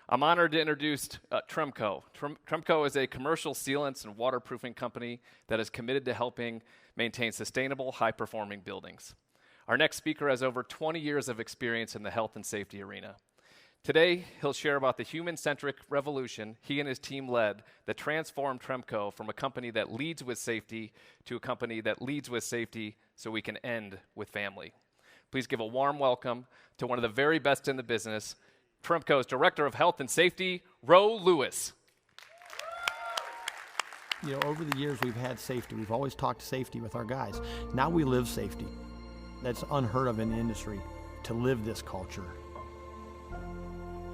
I'm honored to introduce Tremco. Tremco is a commercial sealants and waterproofing company that is committed to helping maintain sustainable, high-performing buildings. Our next speaker has over 20 years of experience in the health and safety arena. Today, he'll share about the human-centric revolution he and his team led that transformed Tremco from a company that leads with safety to a company that leads with safety so we can end with family. Please give a warm welcome to one of the very best in the business, Tremco's Director of Health and Safety, Ro Lewis. You know, over the years we've had safety. We've always talked safety with our guys. Now we live safety. That's unheard of in the industry, to live this culture.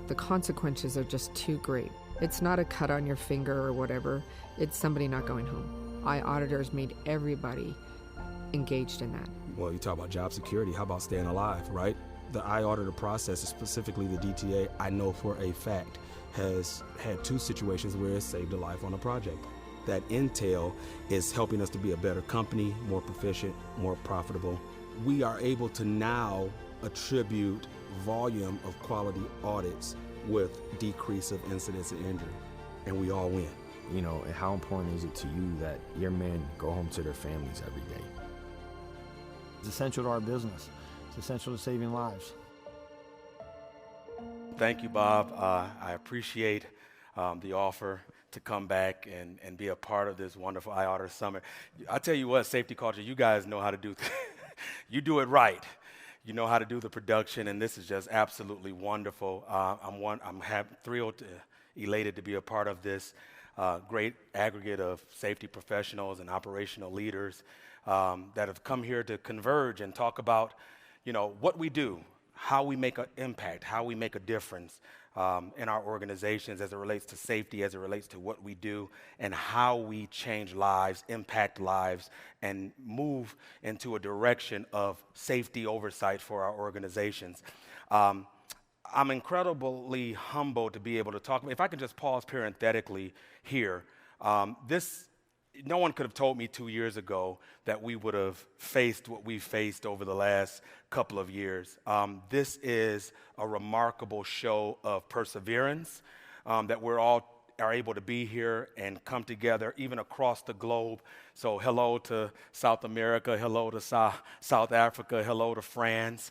The consequences are just too great. It's not a cut on your finger or whatever. It's somebody not going home. Eye auditors made everybody engaged in that. Well, you talk about job security. How about staying alive, right? The eye auditor process, specifically the DTA, I know for a fact, has had 2 situations where it saved a life on a project. That intel is helping us to be a better company, more proficient, more profitable. We are able to now attribute volume of quality audits with decrease of incidents and injury, and we all win. You know, and how important is it to you that your men go home to their families every day? It's essential to our business. It's essential to saving lives. Thank you, Bob. I appreciate the offer to come back and be a part of this wonderful Eye Auditor Summit. I tell you what, safety culture, you guys know how to do you do it right. You know how to do the production, and this is just absolutely wonderful. I'm thrilled, elated to be a part of this great aggregate of safety professionals and operational leaders that have come here to converge and talk about, you know, what we do, how we make an impact, how we make a difference in our organizations as it relates to safety, as it relates to what we do, and how we change lives, impact lives, and move into a direction of safety oversight for our organizations. I'm incredibly humbled to be able to talk. If I could just pause parenthetically here, no one could have told me 2 years ago that we would have faced what we've faced over the last couple of years. This is a remarkable show of perseverance, that we're all are able to be here and come together even across the globe. So hello to South America, hello to South Africa, hello to France.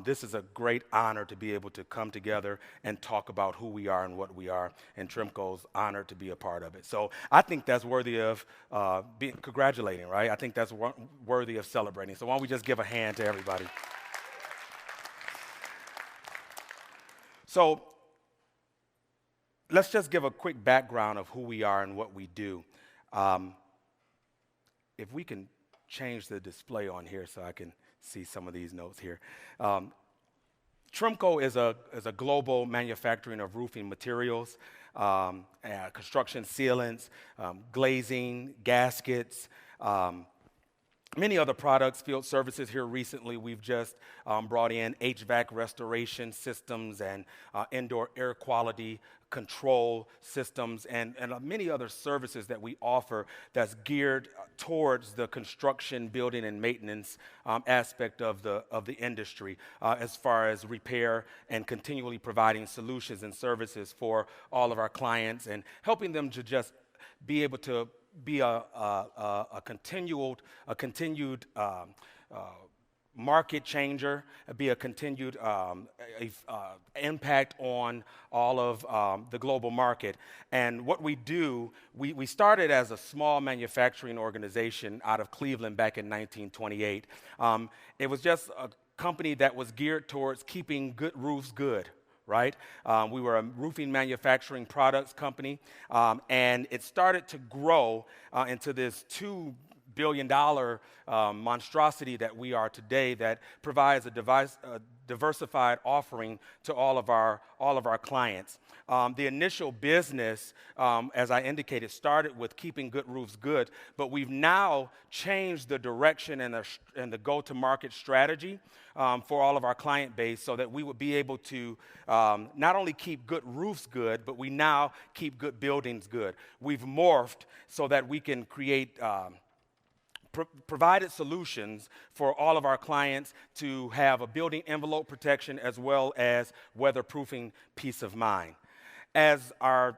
This is a great honor to be able to come together and talk about who we are and what we are, and Tremco's honored to be a part of it. So I think that's worthy of being congratulating, right? I think that's worthy of celebrating. So why don't we just give a hand to everybody? So let's just give a quick background of who we are and what we do. If we can change the display on here so I can see some of these notes here. Tremco is a global manufacturing of roofing materials, construction sealants, glazing, gaskets, many other products, field services. Here recently, we've just brought in HVAC restoration systems and indoor air quality control systems and many other services that we offer that's geared towards the construction, building, and maintenance aspect of the industry as far as repair and continually providing solutions and services for all of our clients and helping them to just be able to be a continued market changer, be a continued impact on all of the global market. And what we do, we started as a small manufacturing organization out of Cleveland back in 1928. It was just a company that was geared towards keeping good roofs good. Right? We were a roofing manufacturing products company, and it started to grow into this $2 billion monstrosity that we are today that provides a diversified offering to all of our clients. The initial business, as I indicated, started with keeping good roofs good, but we've now changed the direction and the go-to-market strategy for all of our client base so that we would be able to not only keep good roofs good, but we now keep good buildings good. We've morphed so that we can create provided solutions for all of our clients to have a building envelope protection as well as weatherproofing peace of mind. as our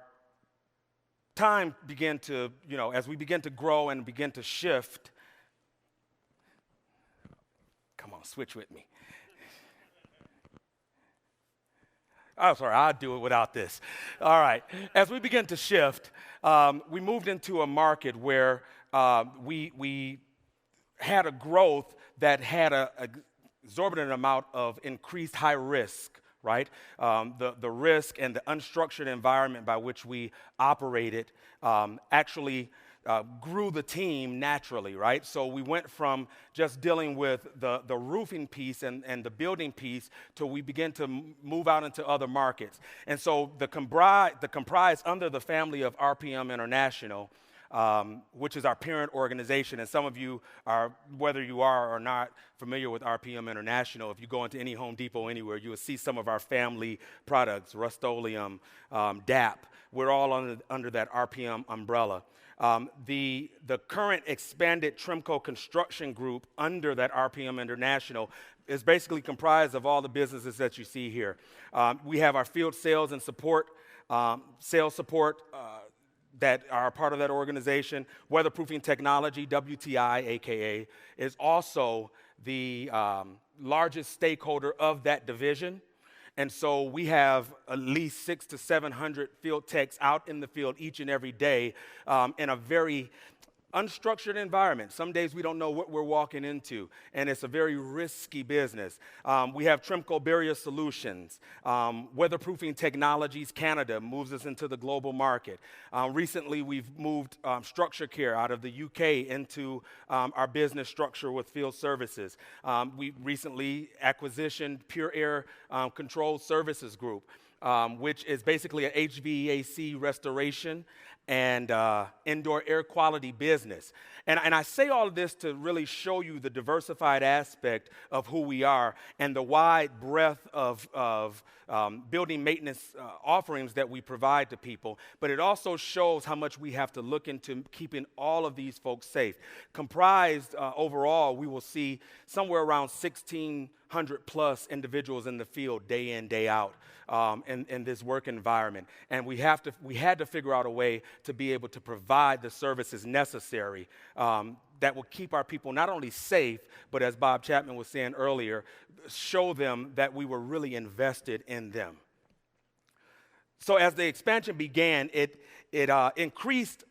time began to, as we begin to grow and begin to shift, come on, switch with me. Oh, sorry, I'll do it without this. All right. As we begin to shift, we moved into a market where we had a growth that had an exorbitant amount of increased high risk, right? The risk and the unstructured environment by which we operated actually grew the team naturally, right? So we went from just dealing with the roofing piece and the building piece till we began to move out into other markets. And so the comprise under the family of RPM International, which is our parent organization. And some of you are, whether you are or not familiar with RPM International, if you go into any Home Depot anywhere, you will see some of our family products, Rust-Oleum, DAP. We're all under that RPM umbrella. The current expanded Tremco construction group under that RPM International is basically comprised of all the businesses that you see here. We have our field sales and support, sales support that are part of that organization. Weatherproofing Technology, WTI, AKA, is also the largest stakeholder of that division. And so we have at least 600 to 700 field techs out in the field each and every day in a very unstructured environment. Some days we don't know what we're walking into, and it's a very risky business. We have Tremco Barrier Solutions. Weatherproofing Technologies Canada moves us into the global market. Recently, we've moved Structure Care out of the UK into our business structure with field services. We recently acquisitioned Pure Air Control Services Group, which is basically an HVAC restoration and indoor air quality business. And I say all of this to really show you the diversified aspect of who we are and the wide breadth of building maintenance offerings that we provide to people. But it also shows how much we have to look into keeping all of these folks safe. Comprised overall, we will see somewhere around 1,600 plus individuals in the field day in, day out in this work environment. And we had to figure out a way to be able to provide the services necessary that will keep our people not only safe, but as Bob Chapman was saying earlier, show them that we were really invested in them. So as the expansion began, it increased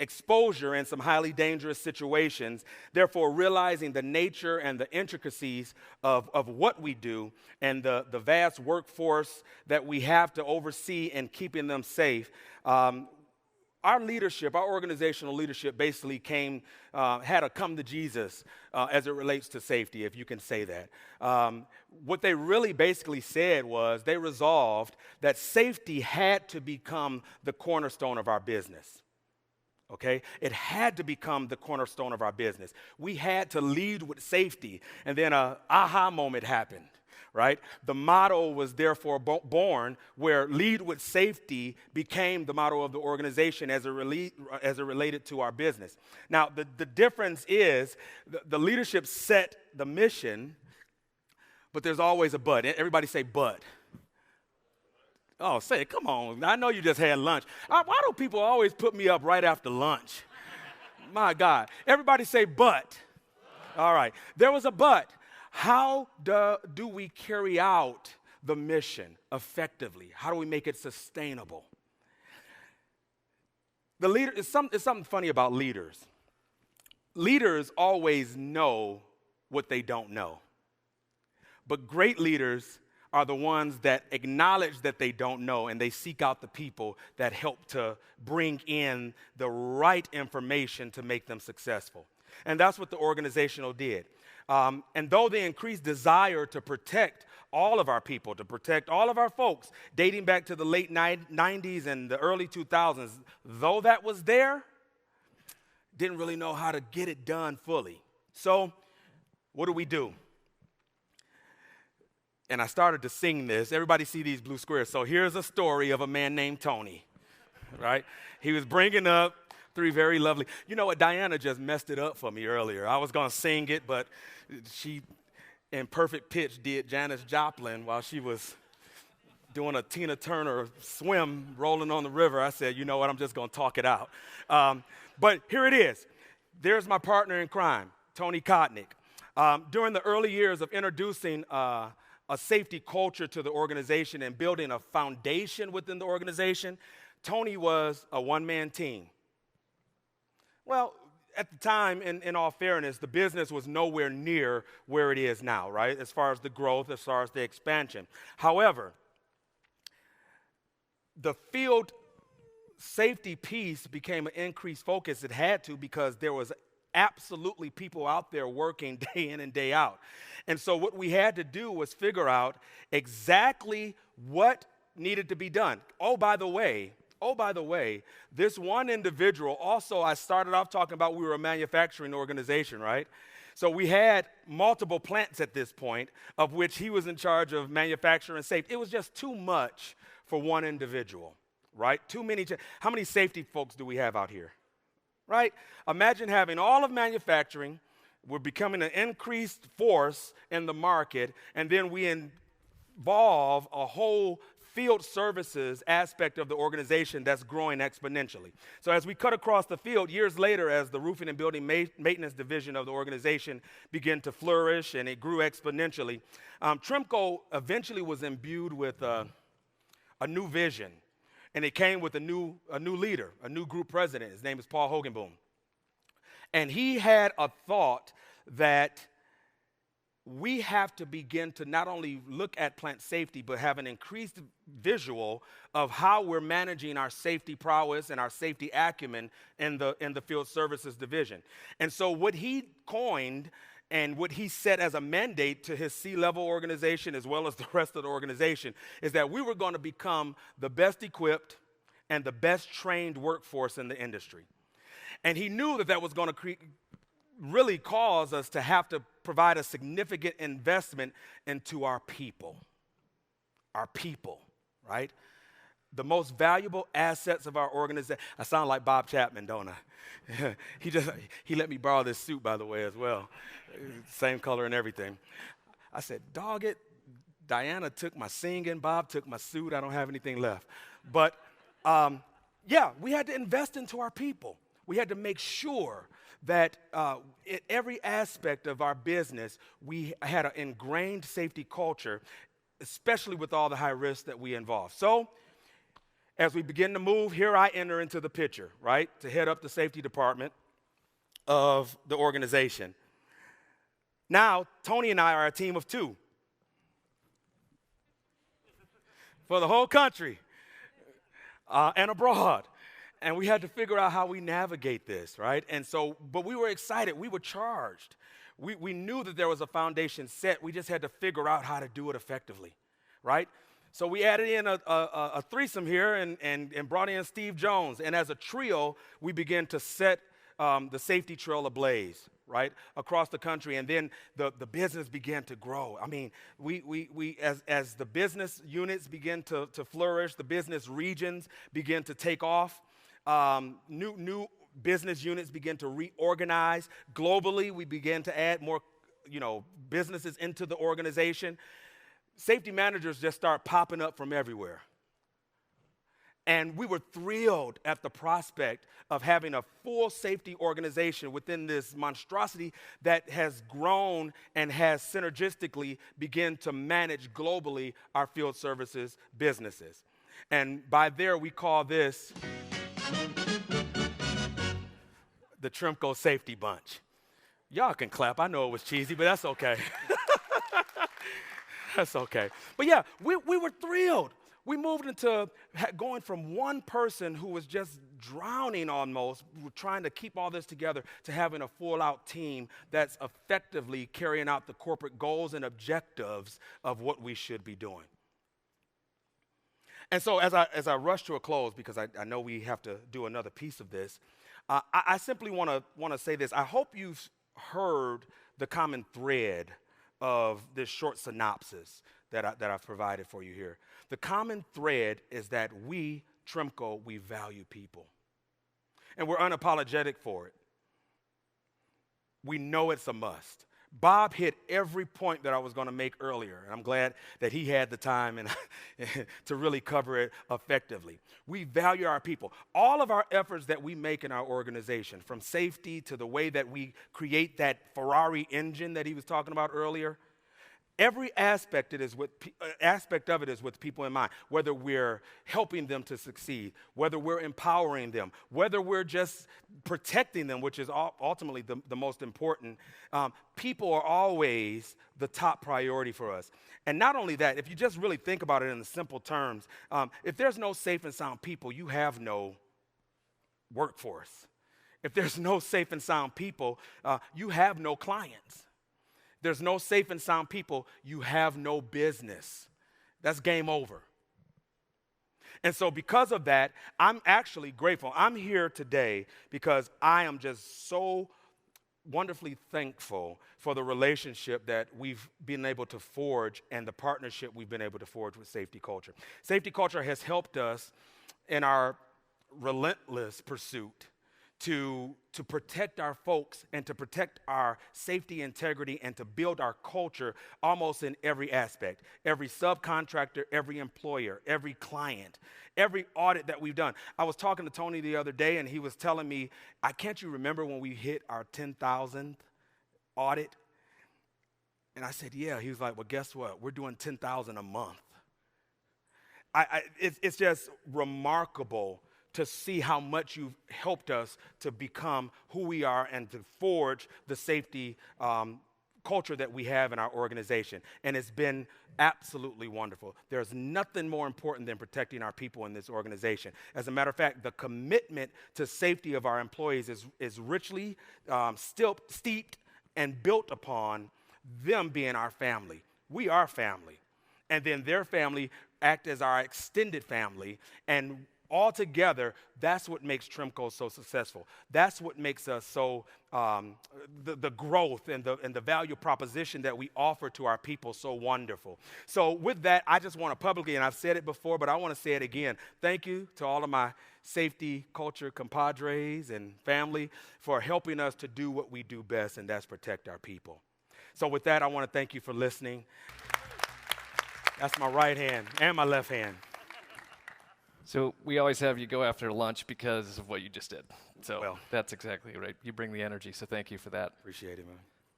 exposure in some highly dangerous situations, therefore realizing the nature and the intricacies of what we do and the vast workforce that we have to oversee and keeping them safe. Our leadership, our organizational leadership basically had a come to Jesus as it relates to safety, if you can say that. What they really basically said was they resolved that safety had to become the cornerstone of our business. Okay? It had to become the cornerstone of our business. We had to lead with safety. And then an aha moment happened, right? The motto was therefore born where lead with safety became the motto of the organization as it related to our business. Now, the difference is the leadership set the mission, but there's always a but. Everybody say but. Oh, say it, come on. I know you just had lunch. Why do people always put me up right after lunch? My God. Everybody say but. All right. There was a but. How do we carry out the mission effectively? How do we make it sustainable? It's something funny about leaders. Leaders always know what they don't know. But great leaders are the ones that acknowledge that they don't know, and they seek out the people that help to bring in the right information to make them successful. And that's what the organizational did. And though they increased desire to protect all of our people, to protect all of our folks, dating back to the late 90s and the early 2000s, though that was there, didn't really know how to get it done fully. So what do? And I started to sing this. Everybody see these blue squares. So here's a story of a man named Tony, right? He was bringing up three very lovely. You know what? Diana just messed it up for me earlier. I was going to sing it, but she, in perfect pitch, did Janis Joplin while she was doing a Tina Turner swim rolling on the river. I said, you know what, I'm just going to talk it out. But here it is. There's my partner in crime, Tony Kotnick. During the early years of introducing a safety culture to the organization and building a foundation within the organization, Tony was a one-man team. Well, at the time, in all fairness, the business was nowhere near where it is now, right, as far as the growth, as far as the expansion. However, the field safety piece became an increased focus. It had to, because there was absolutely people out there working day in and day out. And so what we had to do was figure out exactly what needed to be done. Oh, by the way, this one individual also, I started off talking about we were a manufacturing organization, right? So we had multiple plants at this point, of which he was in charge of manufacturing and safety. It was just too much for one individual, right? Too many. How many safety folks do we have out here, right? Imagine having all of manufacturing. We're becoming an increased force in the market, and then we involve a whole field services aspect of the organization that's growing exponentially. So as we cut across the field, years later, as the roofing and building maintenance division of the organization began to flourish and it grew exponentially, Tremco eventually was imbued with a new vision, and it came with a new leader, a new group president. His name is Paul Hogenboom. And he had a thought that we have to begin to not only look at plant safety, but have an increased visual of how we're managing our safety prowess and our safety acumen in the field services division. And so what he coined and what he set as a mandate to his C-level organization as well as the rest of the organization is that we were going to become the best equipped and the best trained workforce in the industry. And he knew that was going to really cause us to have to provide a significant investment into our people. Our people, right? The most valuable assets of our organization. I sound like Bob Chapman, don't I? He let me borrow this suit, by the way, as well. Same color and everything. I said, dog it, Diana took my singing, Bob took my suit, I don't have anything left. But yeah, we had to invest into our people. We had to make sure that in every aspect of our business, we had an ingrained safety culture, especially with all the high risks that we involve. So as we begin to move, here I enter into the picture, right, to head up the safety department of the organization. Now, Tony and I are a team of two for the whole country and abroad. And we had to figure out how we navigate this, right? And so, but we were excited. We were charged. We knew that there was a foundation set. We just had to figure out how to do it effectively, right? So we added in a threesome here and brought in Steve Jones. And as a trio, we began to set the safety trail ablaze, right, across the country. And then the business began to grow. I mean, we as the business units began to flourish, the business regions began to take off. New business units begin to reorganize. Globally, we began to add more, businesses into the organization. Safety managers just start popping up from everywhere. And we were thrilled at the prospect of having a full safety organization within this monstrosity that has grown and has synergistically begun to manage globally our field services businesses. And by there, we call this the Tremco Safety Bunch. Y'all can clap. I know it was cheesy, but that's okay. That's okay. But yeah, we were thrilled. We moved into going from one person who was just drowning almost, trying to keep all this together, to having a full-out team that's effectively carrying out the corporate goals and objectives of what we should be doing. And so as I rush to a close, because I know we have to do another piece of this, I simply want to say this. I hope you've heard the common thread of this short synopsis that I've provided for you here. The common thread is that we, Tremco, we value people. And we're unapologetic for it. We know it's a must. Bob hit every point that I was going to make earlier, and I'm glad that he had the time and to really cover it effectively. We value our people. All of our efforts that we make in our organization, from safety to the way that we create that Ferrari engine that he was talking about earlier, every aspect of it is with people in mind, whether we're helping them to succeed, whether we're empowering them, whether we're just protecting them, which is ultimately the most important. People are always the top priority for us. And not only that, if you just really think about it in the simple terms, if there's no safe and sound people, you have no workforce. If there's no safe and sound people, you have no clients. There's no safe and sound people, you have no business. That's game over. And so because of that, I'm actually grateful. I'm here today because I am just so wonderfully thankful for the relationship that we've been able to forge and the partnership we've been able to forge with Safety Culture. Safety Culture has helped us in our relentless pursuit to protect our folks and to protect our safety, integrity, and to build our culture almost in every aspect. Every subcontractor, every employer, every client, every audit that we've done. I was talking to Tony the other day, and he was telling me, can't you remember when we hit our 10,000th audit? And I said, yeah. He was like, well, guess what? We're doing 10,000 a month. It's just remarkable to see how much you've helped us to become who we are and to forge the safety culture that we have in our organization. And it's been absolutely wonderful. There's nothing more important than protecting our people in this organization. As a matter of fact, the commitment to safety of our employees is richly steeped and built upon them being our family. We are family. And then their family act as our extended family, and altogether, that's what makes Tremco so successful. That's what makes us so, the growth and the value proposition that we offer to our people so wonderful. So with that, I just want to publicly, and I've said it before, but I want to say it again, thank you to all of my safety culture compadres and family for helping us to do what we do best, and that's protect our people. So with that, I want to thank you for listening. That's my right hand and my left hand. So we always have you go after lunch because of what you just did. So that's exactly right. You bring the energy, so thank you for that. Appreciate it, man.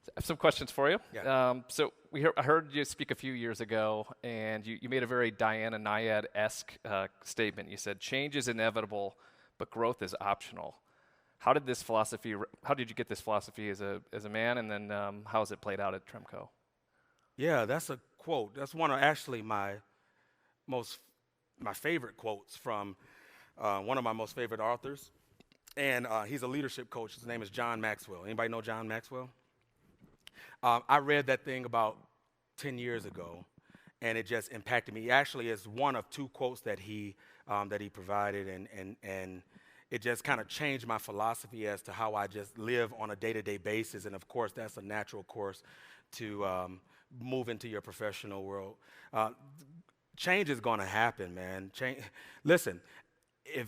I have some questions for you. Yeah. So I heard you speak a few years ago, and you made a very Diana Nyad-esque statement. You said, change is inevitable, but growth is optional. How did you get this philosophy as a man, and then how has it played out at Tremco? Yeah, that's a quote. That's one of actually my favorite quotes from one of my most favorite authors, and he's a leadership coach. His name is John Maxwell. Anybody know John Maxwell? I read that thing about 10 years ago, and it just impacted me. Actually, it's one of two quotes that he provided, and it just kind of changed my philosophy as to how I just live on a day-to-day basis. And of course, that's a natural course to move into your professional world. Change is going to happen, man. Listen, if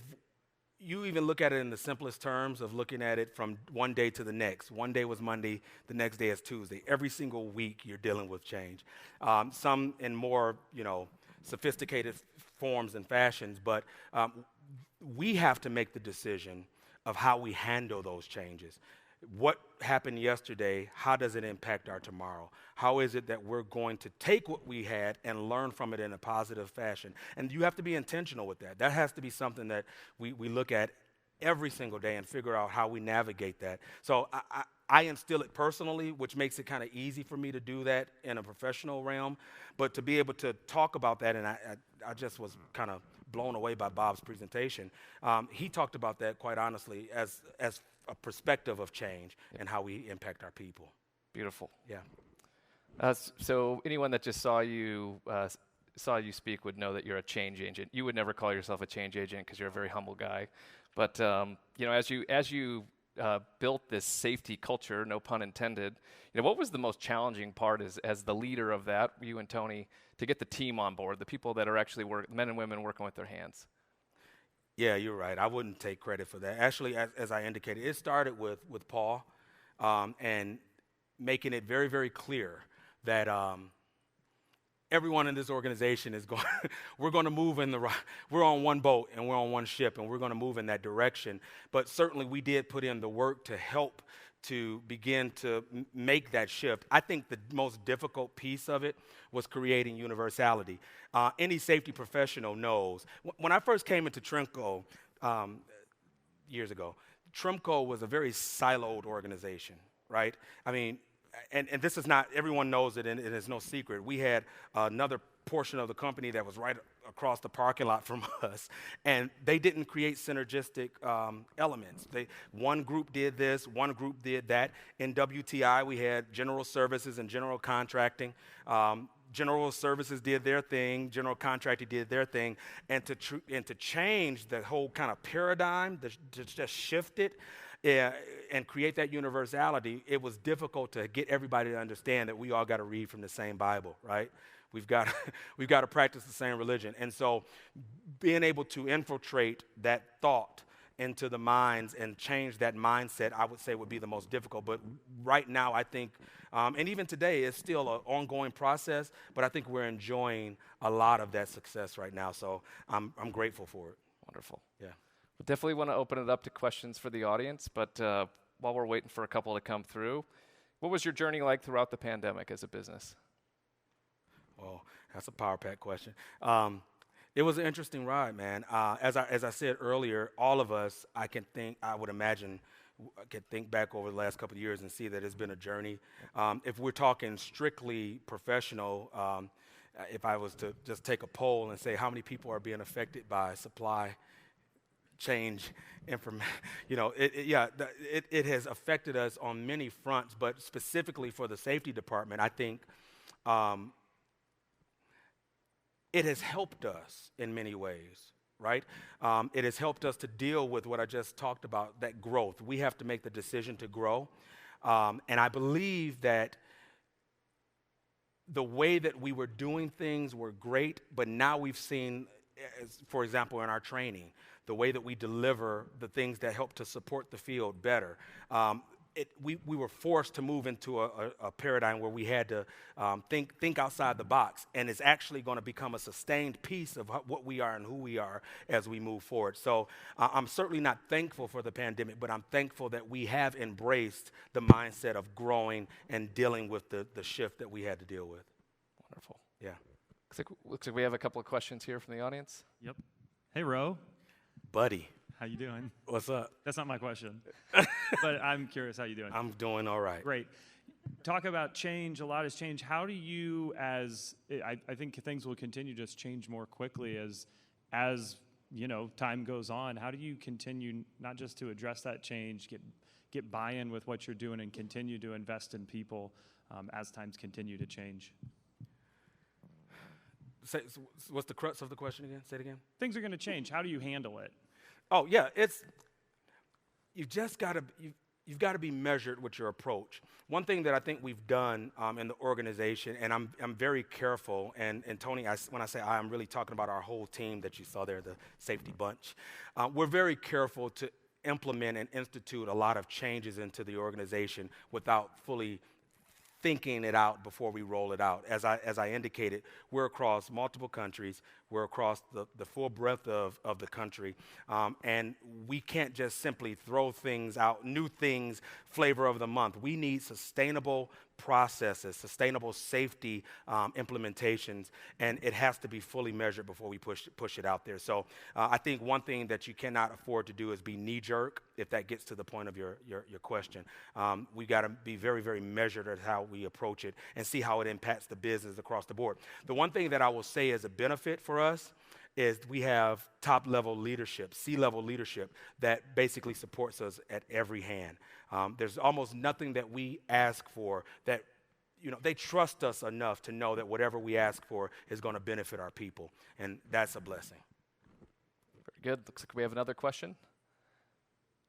you even look at it in the simplest terms of looking at it from one day to the next. One day was Monday, the next day is Tuesday. Every single week you're dealing with change. Some in more, sophisticated forms and fashions, but we have to make the decision of how we handle those changes. What happened yesterday, how does it impact our tomorrow? How is it that we're going to take what we had and learn from it in a positive fashion? And you have to be intentional with that. That has to be something that we look at every single day and figure out how we navigate that. So I instill it personally, which makes it kind of easy for me to do that in a professional realm. But to be able to talk about that, and I just was kind of blown away by Bob's presentation. He talked about that quite honestly as a perspective of change and how we impact our people. Beautiful. Yeah. So anyone that just saw you speak would know that you're a change agent. You would never call yourself a change agent because you're a very humble guy. But as you built this safety culture, no pun intended, what was the most challenging part as the leader of that, you and Tony, to get the team on board, the people that are actually men and women working with their hands? Yeah, you're right. I wouldn't take credit for that. Actually, as I indicated, it started with Paul and making it very, very clear that everyone in this organization is going, we're going to move in the right, we're on one boat and we're on one ship and we're going to move in that direction. But certainly we did put in the work to help to begin to make that shift. I think the most difficult piece of it was creating universality. Any safety professional knows. When I first came into Tremco years ago, Tremco was a very siloed organization, right? I mean, and this is not, everyone knows it and it is no secret. We had another portion of the company that was right across the parking lot from us, and they didn't create synergistic elements. One group did this, one group did that. In WTI, we had general services and general contracting. General services did their thing, general contracting did their thing, and to change the whole kind of paradigm, to just shift it, and create that universality, it was difficult to get everybody to understand that we all got to read from the same Bible, right? We've got to practice the same religion. And so being able to infiltrate that thought into the minds and change that mindset, I would say would be the most difficult. But right now, I think, and even today, it's still an ongoing process, but I think we're enjoying a lot of that success right now. So I'm grateful for it. Wonderful. Yeah. We'll definitely want to open it up to questions for the audience, but while we're waiting for a couple to come through, what was your journey like throughout the pandemic as a business? Well, that's a power pack question. It was an interesting ride, man. As I said earlier, all of us, I can think back over the last couple of years and see that it's been a journey. If we're talking strictly professional, if I was to just take a poll and say how many people are being affected by supply change information, it has affected us on many fronts, but specifically for the safety department, I think it has helped us in many ways, right? It has helped us to deal with what I just talked about, that growth. We have to make the decision to grow. And I believe that the way that we were doing things were great, but now we've seen, for example, in our training, the way that we deliver the things that help to support the field better. We were forced to move into a paradigm where we had to think outside the box, and it's actually going to become a sustained piece of what we are and who we are as we move forward. So I'm certainly not thankful for the pandemic, but I'm thankful that we have embraced the mindset of growing and dealing with the shift that we had to deal with. Wonderful. Yeah. Looks like we have a couple of questions here from the audience. Yep. Hey, Ro. Buddy. How you doing? What's up? That's not my question, but I'm curious how you doing. I'm doing all right. Great. Talk about change. A lot has changed. How do you, I think things will continue to just change more quickly as time goes on. How do you continue not just to address that change, get buy-in with what you're doing, and continue to invest in people as times continue to change? What's the crux of the question again? Say it again. Things are going to change. How do you handle it? Oh yeah, you've got to be measured with your approach. One thing that I think we've done in the organization, and I'm very careful, and Tony, when I say I'm really talking about our whole team that you saw there, the safety bunch. We're very careful to implement and institute a lot of changes into the organization without fully thinking it out before we roll it out. As I indicated, we're across multiple countries. We're across the full breadth of the country. And we can't just simply throw things out, new things, flavor of the month. We need sustainable processes, sustainable safety implementations, and it has to be fully measured before we push it out there. So I think one thing that you cannot afford to do is be knee-jerk, if that gets to the point of your question. We got to be very, very measured at how we approach it and see how it impacts the business across the board. The one thing that I will say is a benefit for us is we have top-level leadership, C-level leadership, that basically supports us at every hand. There's almost nothing that we ask for that, they trust us enough to know that whatever we ask for is going to benefit our people, and that's a blessing. Very good. Looks like we have another question.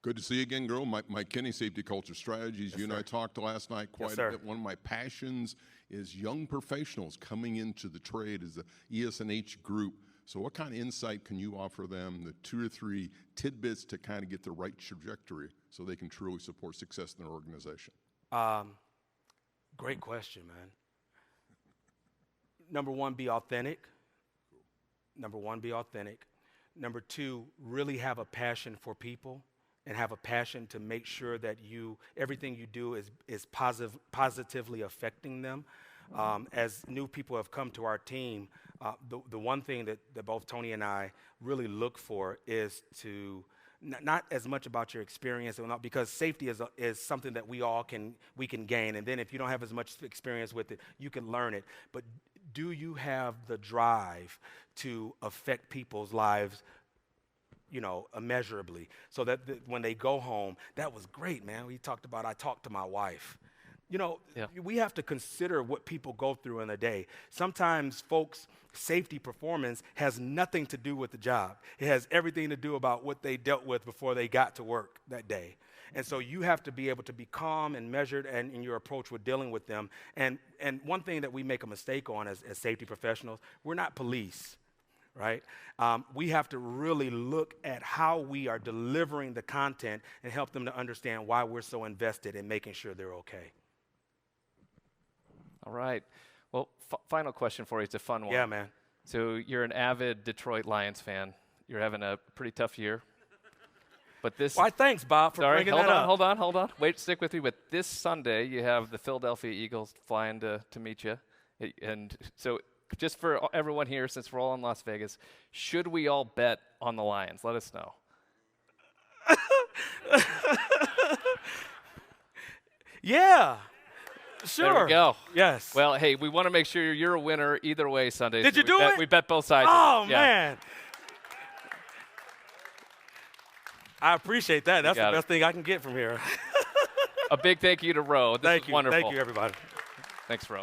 Good to see you again, girl. Mike Kinney, Safety Culture Strategies. Yes, you and sir. I talked last night quite a bit. One of my passions is young professionals coming into the trade as the ES&H group. So what kind of insight can you offer them, the 2 or 3 tidbits to kind of get the right trajectory so they can truly support success in their organization? Great question, man. Number one, be authentic. Number one, be authentic. Number two, really have a passion for people and have a passion to make sure that everything you do is positively affecting them. As new people have come to our team, the one thing that both Tony and I really look for is to not as much about your experience, because safety is something that we can gain, and then if you don't have as much experience with it, you can learn it. But do you have the drive to affect people's lives, immeasurably, so that when they go home, that was great, man. I talked to my wife. We have to consider what people go through in a day. Sometimes folks' safety performance has nothing to do with the job. It has everything to do about what they dealt with before they got to work that day. And so you have to be able to be calm and measured in your approach with dealing with them. And one thing that we make a mistake on as safety professionals, we're not police, right? We have to really look at how we are delivering the content and help them to understand why we're so invested in making sure they're okay. All right. Well, final question for you. It's a fun one. Yeah, man. So you're an avid Detroit Lions fan. You're having a pretty tough year. But this. Why, thanks, Bob, for bringing that up. Hold on. Wait, stick with me. But this Sunday, you have the Philadelphia Eagles flying to meet you. And so just for everyone here, since we're all in Las Vegas, should we all bet on the Lions? Let us know. Yeah. Sure. There we go. Yes. Well, hey, we want to make sure you're a winner either way Sunday. Did you do it? We bet both sides. Oh, man. I appreciate that. That's the best thing I can get from here. A big thank you to Ro. This is wonderful. Thank you, everybody. Thanks, Ro.